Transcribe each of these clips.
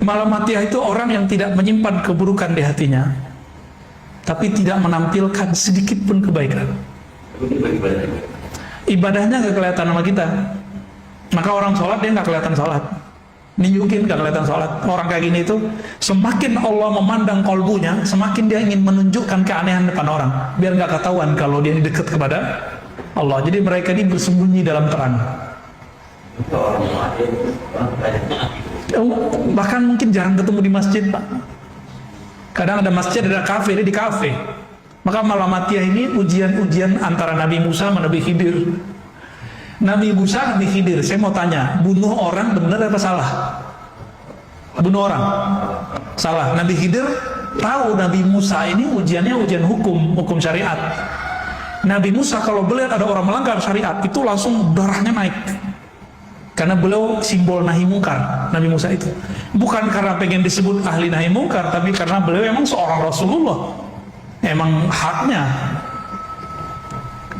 Malamatiyah itu orang yang tidak menyimpan keburukan di hatinya, tapi tidak menampilkan sedikit pun kebaikan. Ibadahnya nggak kelihatan sama kita. Maka orang sholat dia nggak kelihatan sholat, nunjukin nggak kelihatan sholat. Orang kayak gini itu semakin Allah memandang kolbunya, semakin dia ingin menunjukkan keanehan depan orang, biar nggak ketahuan kalau dia dekat kepada Allah. Jadi mereka ini bersembunyi dalam terang. Bahkan mungkin jarang ketemu di masjid, Pak. Kadang ada masjid, ada kafe, dia di kafe. Maka Malamatiyah ini ujian-ujian antara Nabi Musa sama Nabi Khidir. Nabi Musa, Nabi Khidir, saya mau tanya, bunuh orang benar apa salah? Bunuh orang salah. Nabi Khidir tahu Nabi Musa ini ujiannya ujian hukum syariat. Nabi Musa kalau melihat ada orang melanggar syariat itu langsung darahnya naik, karena beliau simbol nahi mungkar. Nabi Musa itu bukan karena pengen disebut ahli nahi mungkar, tapi karena beliau emang seorang Rasulullah, emang haknya.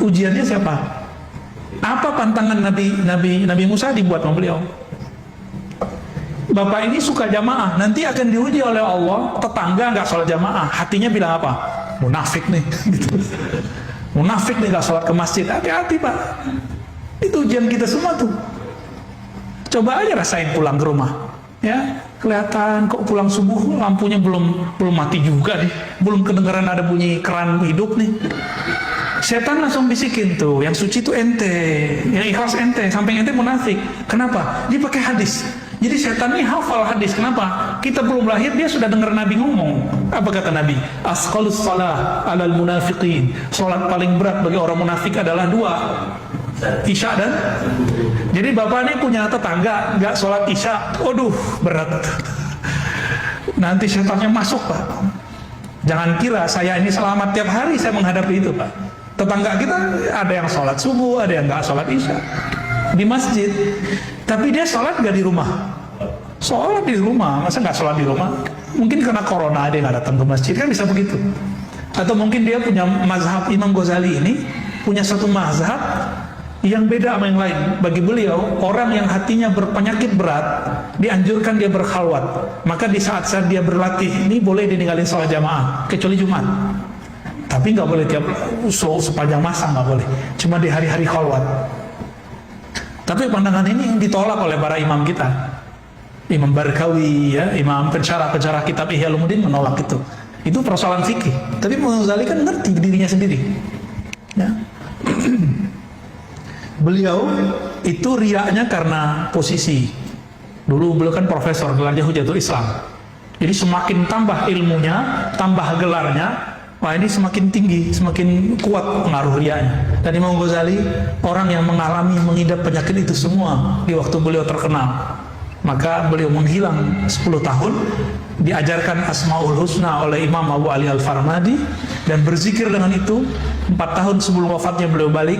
Ujiannya siapa? Apa pantangan Nabi Musa dibuat sama beliau? Bapak ini suka jamaah, nanti akan diuji oleh Allah. Tetangga nggak sholat jamaah, hatinya bilang apa? Munafik nih, gitu. Munafik nih nggak sholat ke masjid. Hati-hati, Pak. Itu ujian kita semua tuh. Coba aja rasain pulang ke rumah, ya kelihatan kok pulang subuh lampunya belum mati juga nih, belum kedengaran ada bunyi keran hidup nih. Setan langsung bisikin tuh, yang suci tuh ente, yang ikhlas ente, sampai ente munafik. Kenapa? Dia pakai hadis. Jadi setan ini hafal hadis. Kenapa? Kita belum lahir dia sudah dengar Nabi ngomong. Apa kata Nabi? Asqalus salah alal munafiqin. Salat paling berat bagi orang munafik adalah dua, Isya dan. Jadi bapak ini punya tetangga nggak sholat Isya, waduh berat. Nanti setannya masuk, Pak. Jangan kira saya ini selamat tiap hari saya menghadapi itu, Pak. Tetangga kita ada yang sholat subuh, ada yang nggak sholat Isya di masjid, tapi dia sholat nggak di rumah. Sholat di rumah, masa nggak sholat di rumah? Mungkin karena corona dia nggak datang ke masjid, kan bisa begitu. Atau mungkin dia punya mazhab. Imam Ghazali ini punya satu mazhab yang beda sama yang lain. Bagi beliau, orang yang hatinya berpenyakit berat dianjurkan dia berkhalwat. Maka di saat-saat dia berlatih ini boleh ditinggalin sholat jamaah, kecuali Jumat. Tapi nggak boleh tiap sepanjang masa, nggak boleh. Cuma di hari-hari khalwat. Tapi pandangan ini ditolak oleh para imam kita. Imam Barkawi, ya, imam pensyarah kitab Ihya Ulumuddin menolak itu. Itu persoalan fikih. Tapi Imam Ghazali kan ngerti dirinya sendiri. Ya. Beliau itu riaknya karena posisi. Dulu beliau kan profesor, gelarnya Hujatul Islam. Jadi semakin tambah ilmunya, tambah gelarnya, wah ini semakin tinggi, semakin kuat pengaruh riaknya. Dan Imam Ghazali orang yang mengalami, mengidap penyakit itu semua di waktu beliau terkenal. Maka beliau menghilang 10 tahun, diajarkan Asmaul Husna oleh Imam Abu Ali Al-Farmadi, dan berzikir dengan itu. 4 tahun sebelum wafatnya beliau balik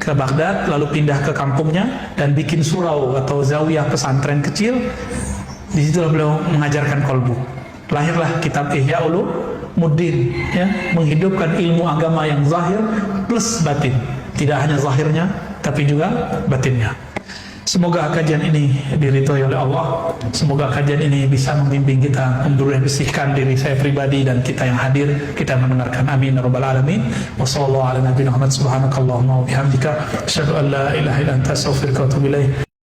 ke Baghdad, lalu pindah ke kampungnya dan bikin surau atau zawiyah pesantren kecil. Di situlah beliau mengajarkan kolbu. Lahirlah kitab Ihya Ulumuddin, ya, menghidupkan ilmu agama yang zahir plus batin. Tidak hanya zahirnya, tapi juga batinnya. Semoga kajian ini diridhoi oleh Allah. Semoga kajian ini bisa membimbing kita, membersihkan diri saya pribadi dan kita yang hadir, kita mendengarkan. Amin ya rabbal alamin. Wassallallahu ala nabiyina Muhammad subhanakallahumma wa bihamdika asyhadu an la ilaha illa anta astaghfiruka wa atubu ilaik.